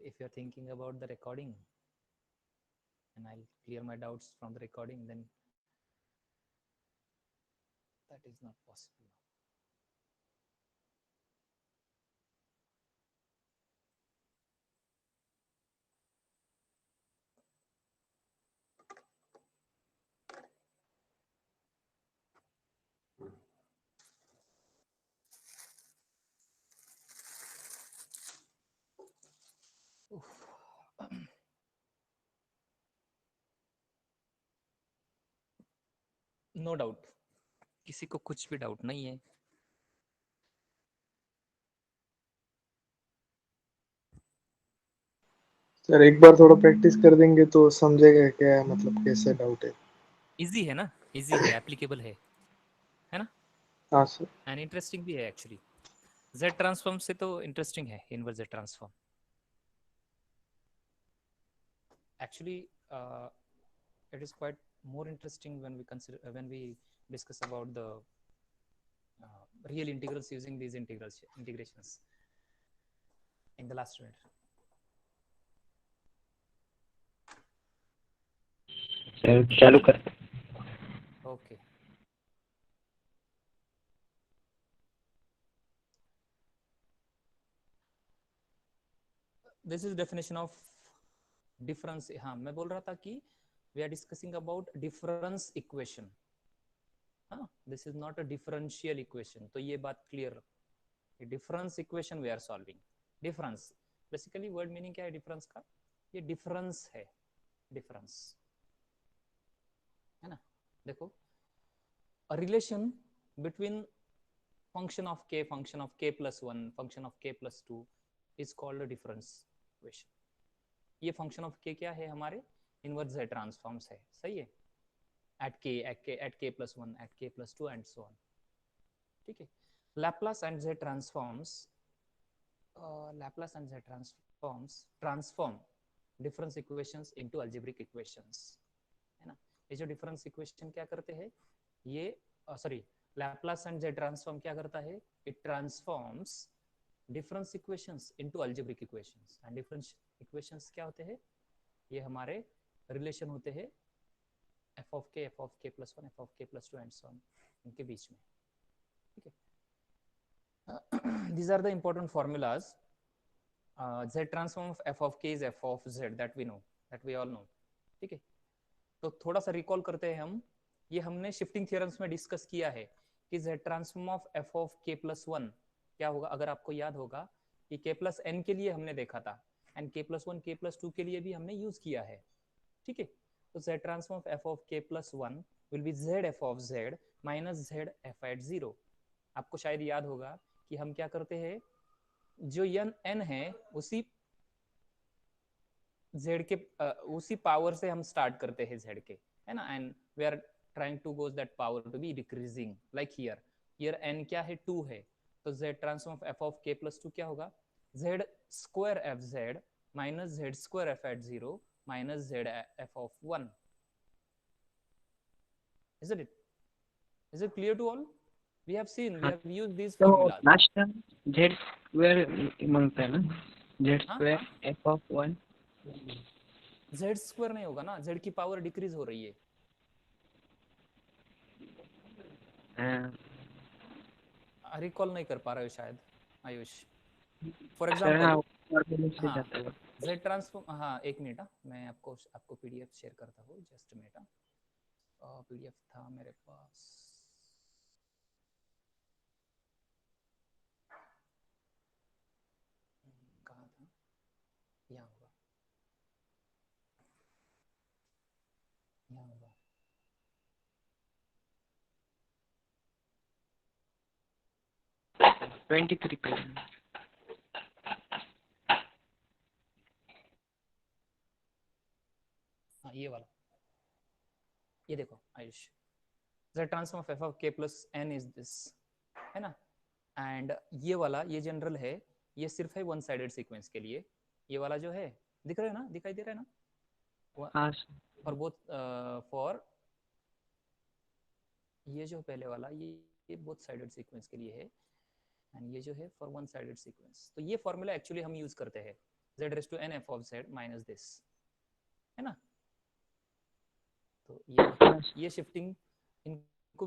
if you're thinking about the recording and I'll clear my doubts from the recording, then that is not possible. No doubt, किसी को कुछ भी doubt नहीं है। Sir एक बार थोड़ा प्रैक्टिस कर देंगे तो समझेगा क्या मतलब कैसे डाउट है। इजी है ना, इजी है, एप्लीकेबल है ना? हाँ सर। एंड इंटरेस्टिंग भी है एक्चुअली। जेड ट्रांसफॉर्म से तो इंटरेस्टिंग है inverse Z transform actually. it is quite more interesting when we consider when we discuss about the real integrals using these integrations in the last minute. Sir चालू कर। Okay. This is definition of difference. हाँ, मैं बोल रहा था कि we are discussing about difference equation. हाँ, this is not a differential equation. तो ये बात clear. difference equation we are solving. difference basically word meaning क्या है difference का? ये difference है, difference है ना? देखो, a relation between function of k plus 1 function of k plus 2 is called a difference equation. ये function of k क्या है हमारे? inverse z transforms है, सही है? at k plus 1 at k plus 2 and so on. ठीक है? Laplace and z transforms transform difference equations into algebraic equations, है ना? ये जो difference equation क्या करते हैं, ये sorry Laplace and Z transform क्या करता है, it transforms difference equations into algebraic equations. and difference equations क्या होते हैं, ये हमारे रिलेशन होते हैं f of k plus 1 f of k plus 2 and so on इनके बीच में, ठीक है? These are the important formulas. Z transform of f of k is f of z, that we know, that we all know, ठीक है? तो थोड़ा सा recall करते हैं हम, ये हमने शिफ्टिंग थ्योरम्स में डिस्कस किया है कि z transform of f of k plus 1 क्या होगा। अगर आपको याद होगा कि k plus n के लिए हमने देखा था and k plus 1 k plus 2 के लिए भी हमने यूज किया है, ठीक है? तो z transform of f of k plus 1 will B z f of z minus z f at 0। आपको शायद याद होगा कि हम क्या करते हैं, जो n है उसी z के उसी पावर से हम स्टार्ट करते हैं z के, है ना? And we are trying to goes that power to be decreasing, like here n क्या है, 2 है, तो z transform of f of k plus 2 क्या होगा, z square f z minus z square f at 0 minus z f of 1. Isn't it? Is it clear to all? We have seen, we have used these तो formulas. Last time Z square मांगता है ना, Z हाँ square F of 1। z square नहीं होगा ना, z की power decrease हो रही है। रिकॉल नहीं कर पा रहे हो शायद आयुष। फॉर एग्जांपल हाँ z ट्रांसफॉर्म, हाँ एक मिनट, मैं आपको पीडीएफ शेयर करता हूँ, जस्ट मिनट। पीडीएफ था मेरे पास, कहाँ था, यहाँ होगा, यहाँ होगा। 23 पे। हाँ ये वाला, ये देखो Ayush, z transform of f of k plus n is this, है ना? एंड ये वाला, ये जनरल है, ये सिर्फ है वन साइडेड सीक्वेंस के लिए। ये वाला जो है, दिख रहा है ना, दिखाई दे रहा है ना? हाँ फॉर बोथ, फॉर ये जो पहले वाला, ये बोथ साइडेड सीक्वेंस के लिए है, एंड ये जो है फॉर वन साइडेड सीक्वेंस। तो ये फॉर्मूला एक्चुअली हम यूज करते हैं z raise to n f of z minus this, है ना। तो ये शिफ्टिंग इनको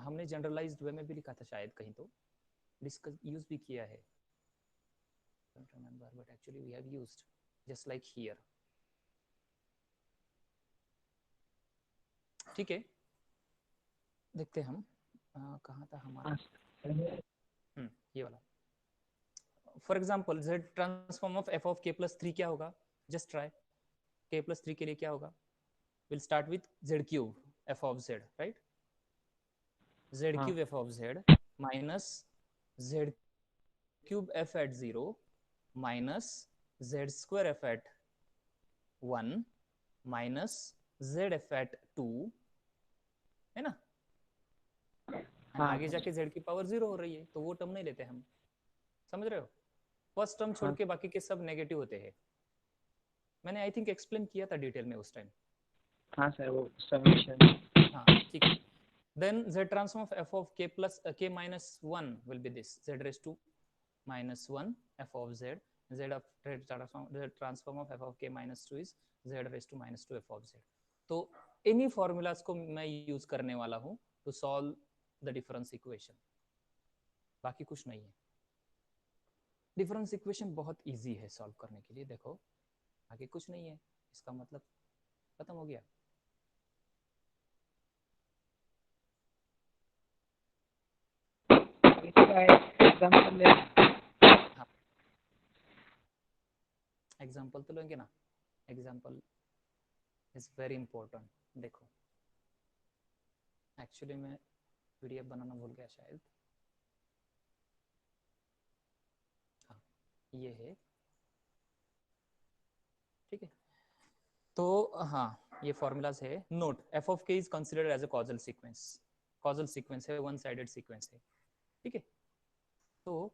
हमने जनरलाइज्ड वे में भी लिखा था शायद, कहीं तो डिस्कस यूज भी किया है, don't remember, but actually we have used just like here. ठीक है, देखते हैं हम कहाँ था हमारा, ये वाला। For example z transform of f of k plus 3 क्या होगा, जस्ट ट्राई। k प्लस 3 के लिए क्या होगा, will start with z cube f of z, right, z cube f of z minus z cube f at 0 minus z square f at 1 minus z f at 2, है ना। आगे जाके z की power 0 हो रही है, तो वो टर्म नहीं लेते हम, समझ रहे हो। फर्स्ट टर्म छोड़ के बाकी के सब नेगेटिव होते हैं। मैंने आई थिंक एक्सप्लेन किया था डिटेल में उस टाइम। हाँ सर, वो समेशन। हाँ ठीक है। Then z transform of f of k plus k minus 1 will be this z raise to minus 1 f of z, z transform of f of k minus 2 is z raise to minus 2 f of z। तो इन्हीं formulas को मैं use करने वाला हूँ to solve the difference equation, बाकी कुछ नहीं है। डिफरेंस इक्वेशन बहुत इजी है सॉल्व करने के लिए, देखो आगे कुछ नहीं है, इसका मतलब खत्म हो गया। एग्जाम्पल तो लेंगे ना, एग्जाम्पल इज वेरी इंपॉर्टेंट। देखो एक्चुअली मैं पीडीएफ बनाना भूल गया शायद, हाँ ये है, ठीक है। तो हाँ ये फॉर्मूलाज है। Note f of k is considered as a causal sequence, causal sequence है, वन साइडेड सीक्वेंस है, ठीक है। तो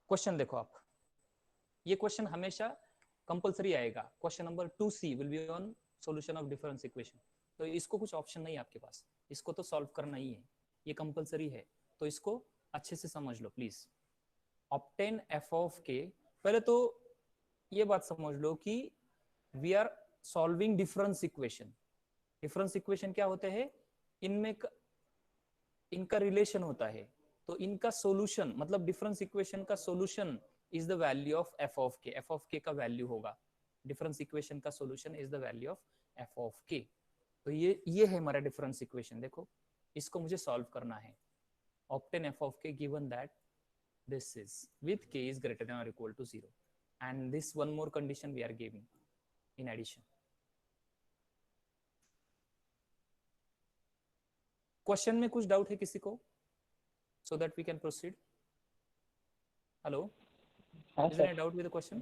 क्वेश्चन देखो आप, ये क्वेश्चन हमेशा कंपलसरी आएगा। Question number 2C will be on solution of difference equation. तो इसको कुछ ऑप्शन नहीं है आपके पास, इसको तो सॉल्व करना ही है, ये कंपलसरी है। तो इसको अच्छे से समझ लो please. Obtain f of k, पहले तो ये बात समझ लो कि we are solving difference equation. Difference equation क्या होते हैं, इनमें इनका रिलेशन होता है, तो इनका सॉल्यूशन मतलब डिफरेंस इक्वेशन का solution is the value of f of k। f of k का वैल्यू होगा, डिफरेंस इक्वेशन का solution is the value of f of k। तो ये है हमारा डिफरेंस इक्वेशन। देखो इसको मुझे सॉल्व करना है। Obtain f of k given that this is with k is greater than or equal to 0, and this one more condition we are giving in addition. Question में कुछ डाउट है किसी को, so that we can proceed? Hello, is there any doubt with the question?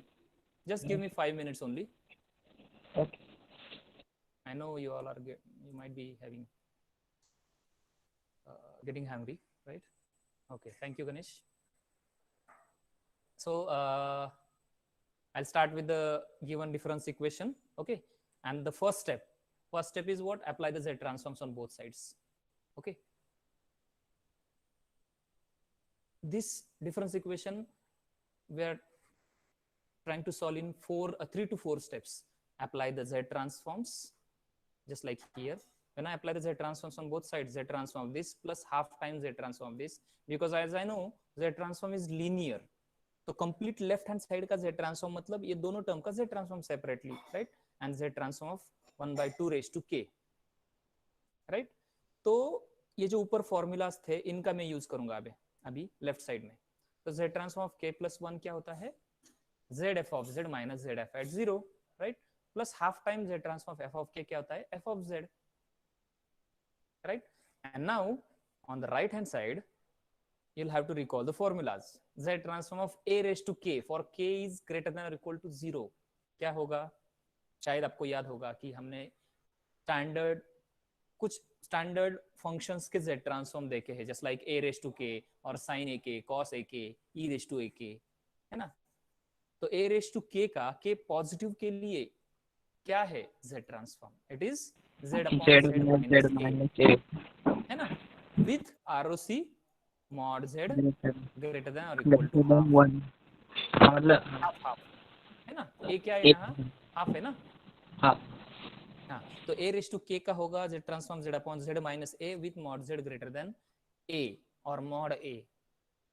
Just give me 5 minutes only. Okay. I know you all are you might be having getting hungry, right? Okay, thank you Ganesh. So I'll start with the given difference equation, okay? And the first step is what? Apply the z transforms on both sides, okay? This difference equation we are trying to solve in 3 to 4 steps. Apply the z transforms just like here. When I apply the z transforms on both sides, z transform this plus half times z transform this, because as I know z transform is linear, तो complete left hand side का z transform मतलब ये दोनों term का z transform separately, right, and z transform of 1/2 raise to k, right. तो ये जो ऊपर फॉर्मूलाज थे इनका मैं यूज करूंगा अभी लेफ्ट साइड में। तो z transform of k plus 1 क्या होता है, z f of z minus z f at 0, right, plus half time z transform of f of k क्या होता है, f of z, right. And now on the right hand side you'll have to recall the formulas. Z transform of a raised to k for k is greater than or equal to 0 क्या होगा, शायद आपको याद होगा कि हमने कुछ standard functions के z ट्रांसफॉर्म देखे हैं, just like a raised to k और sin a k, cos a k, e raised to a k, है ना। तो a raised to k का k पॉजिटिव के लिए क्या है z transform, it is z upon z minus a, है ना, with ROC mod z greater than or equal to half, मतलब half, है ना, a क्या है यहाँ, हाफ है ना, हाँ हाँ, तो a रेस टू k का होगा z transform z upon z minus a with mod z greater than a और मॉड a,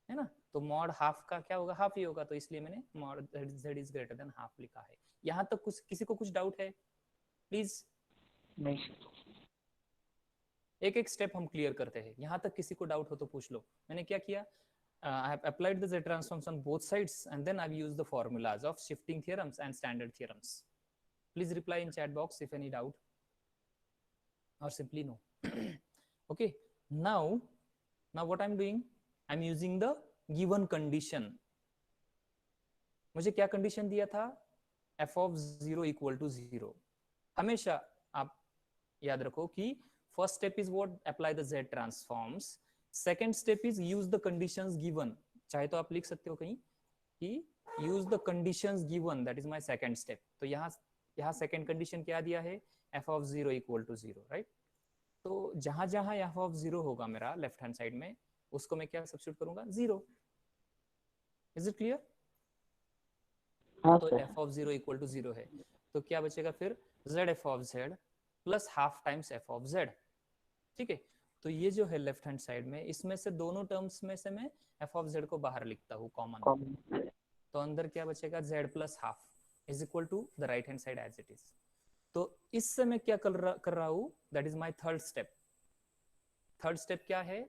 है ना, तो मॉड हाफ का क्या होगा, हाफ ही होगा, तो इसलिए मैंने mod z is greater than half लिखा है। यहाँ तक कुछ किसी को कुछ डाउट है प्लीज? नहीं एक एक स्टेप हम क्लियर करते हैं, यहाँ तक किसी को डाउट हो तो पूछ लो। मैंने क्या किया, I have applied the Z transforms on both sides and then I've used the formulas of shifting theorems and standard theorems. Please reply in chat box if any doubt or simply no. Okay, now what I'm doing, I'm using the given condition. मुझे क्या condition दिया था, f of 0 equal to 0। हमेशा आप याद रखो कि first step is what, apply the Z transforms, second step is use the conditions given. चाहे तो आप लिख सकते हो कहीं कि use the conditions given, that is my second step. तो यहाँ सेकंड कंडीशन क्या दिया है, f of 0 equal to 0, right. तो जहां जहां f of 0 होगा मेरा लेफ्ट हैंड साइड में, उसको मैं क्या सब्स्टिट्यूट करूंगा, 0। Is it clear? हाँ तो sir f of 0 equal to 0 है, तो क्या बचेगा फिर, z f of z plus half times f of z। ठीक है, तो ये जो है लेफ्ट हैंड साइड में, इसमें से दोनों टर्म्स में से मैं f of z को बाहर लिखता हूँ कॉमन, तो अंदर क्या बचेगा, z plus half is equal to the right hand side as it is. तो इससे मैं क्या कर रहा हूँ, that is my third step. Third step क्या है,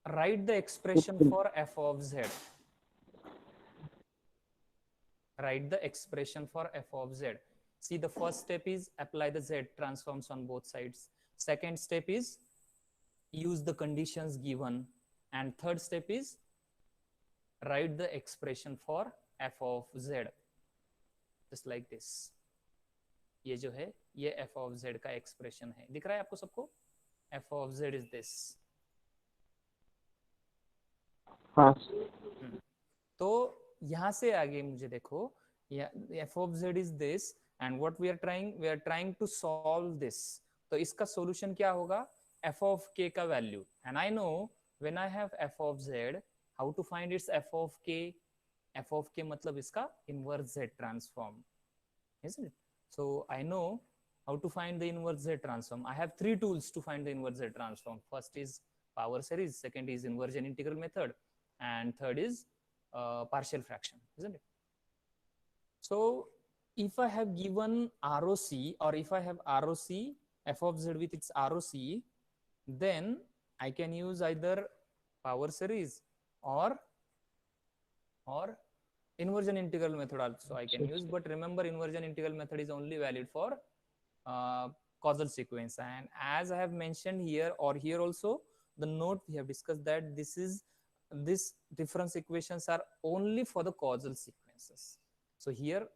write the expression for f of z, write the expression for f of z। See, the first step is apply the Z transforms on both sides. Second step is use the conditions given. And third step is write the expression for f of z. Just like this. ये जो है, ये f of z का expression है। दिख रहा है आपको सबको? f of z is this. हाँ तो यहाँ से आगे मुझे देखो, f of z is this and what we are trying to solve this। तो इसका solution क्या होगा, f of k का value, and I know when I have f of z, how to find its f of k। f of k मतलब इसका inverse z transform, isn't it? So I know how to find the inverse z transform। I have three tools to find the inverse z transform। First is power series, second is inversion integral method, and third is partial fraction, isn't it? So if I have given ROC, or if I have ROC, f of z with its ROC, then I can use either power series or inversion integral method also I can use. But remember, inversion integral method is only valid for causal sequence. And as I have mentioned here, or here also, the note we have discussed that this difference equations are only for the causal sequences. So here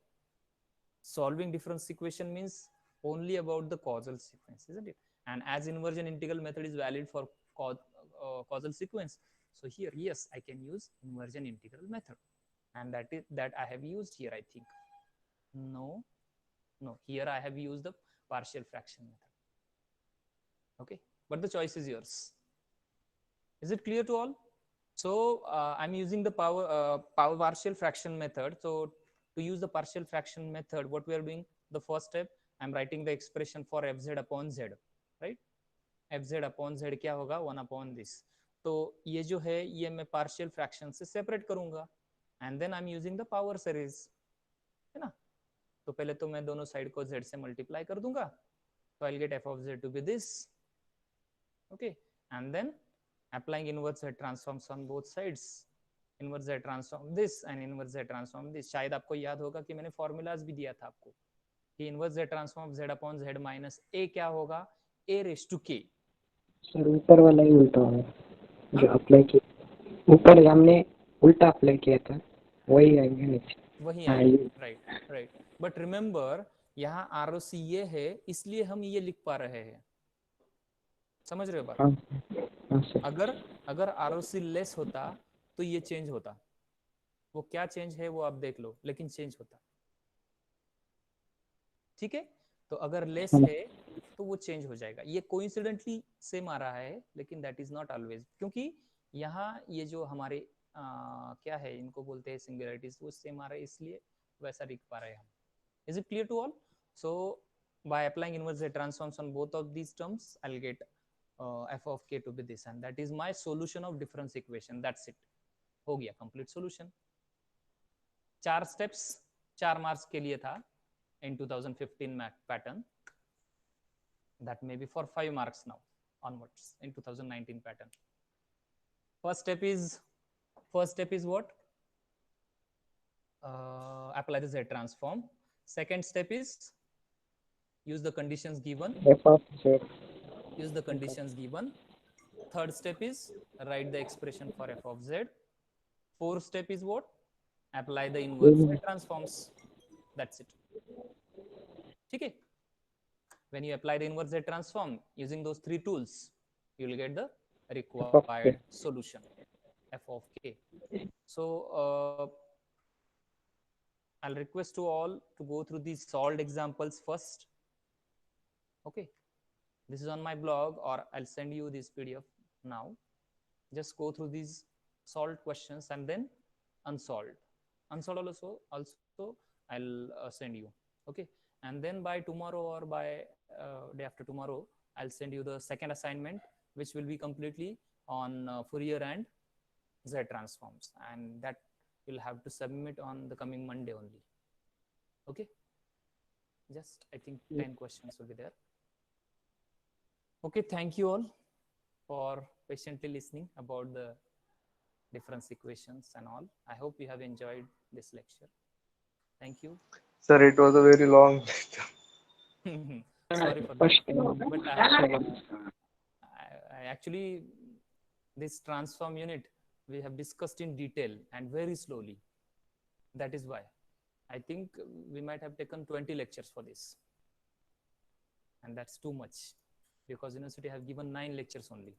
solving difference equation means only about the causal sequence, isn't it? And as inversion integral method is valid for causal sequence, so here yes, I can use inversion integral method, and that I have used here, I think. No, here I have used the partial fraction method. Okay, but the choice is yours. Is it clear to all? So I'm using the power partial fraction method. So to use the partial fraction method, what we are doing, the first step, I'm writing the expression for fz upon z, right? fz upon z क्या होगा, 1 upon this। तो ये जो है, ये मैं partial fraction से separate करूंगा, and then I'm using the power series, है ना। तो पहले तो मैं दोनों साइड को z से multiply कर दूंगा, तो I'll get f of z to be this, okay, and then applying inverse Z transforms on both sides, inverse Z transform this and inverse Z transform this। शायद आपको याद होगा कि मैंने फॉर्मूलाज भी दिया था आपको कि inverse Z transform Z upon Z minus A क्या होगा, A raise to K। Sir ऊपर वाला ही उल्टा होगा जो अप्लाई किया, ऊपर हमने उल्टा अप्लाई किया था वही आएगा नीचे, वही आएगा, राइट। बट रिमेम्बर, यहाँ ROC ये है, इसलिए हम ये लिख पा रहे हैं, समझ रहे हो बात? हाँ सर। अगर ROC लेस होता तो ये चेंज होता। वो क्या चेंज है वो आप देख लो, लेकिन चेंज होता। ठीक है, तो अगर लेस है तो वो चेंज हो जाएगा। ये कोइंसिडेंटली सेम आ रहा है, लेकिन दैट इज नॉट ऑलवेज, क्योंकि यहाँ ये जो हमारे क्या है, इनको बोलते हैं सिंगुलरिटीज, वो सेम आ रहा है, इसलिए वैसा लिख पा रहे हैं हम. Is it clear to all? So by applying inverse Z transforms on both of these terms, I'll get f of k to be this, and that is my solution of difference equation. That's it. हो गया complete solution. 4 steps 4 marks के लिए था in 2015 math pattern. That may be for 5 marks now onwards in 2019 pattern. First step is what? Apply the Z transform. Second step is use the conditions given. f of z. Use the conditions given. Third step is write the expression for f of z. Fourth step is what? Apply the inverse Z transforms. That's it. Okay. When you apply the inverse Z transform using those 3 tools, you will get the required solution f of k. So I'll request to all to go through these solved examples first. Okay. This is on my blog, or I'll send you this PDF now. Just go through these solved questions and then unsolved. Unsolved also I'll send you. Okay. And then by tomorrow or by day after tomorrow, I'll send you the second assignment, which will be completely on Fourier and Z transforms, and that you'll have to submit on the coming Monday only. Okay. Just I think 10 questions will be there. Okay, thank you all for patiently listening about the difference equations and all. I hope you have enjoyed this lecture. Thank you. Sir, it was a very long lecture. Sorry for that. But I actually, this transform unit we have discussed in detail and very slowly. That is why I think we might have taken 20 lectures for this, and that's too much, because university have given 9 lectures only.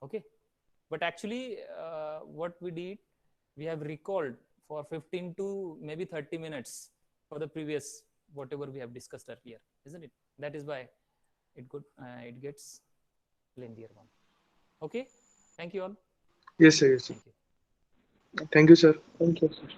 Okay. But actually what we did, we have recalled for 15 to maybe 30 minutes for the previous whatever we have discussed earlier, isn't it? That is why it gets lengthier one. Okay. Thank you all. Yes, sir. Yes, sir. Thank you. Thank you, sir. Thank you, sir.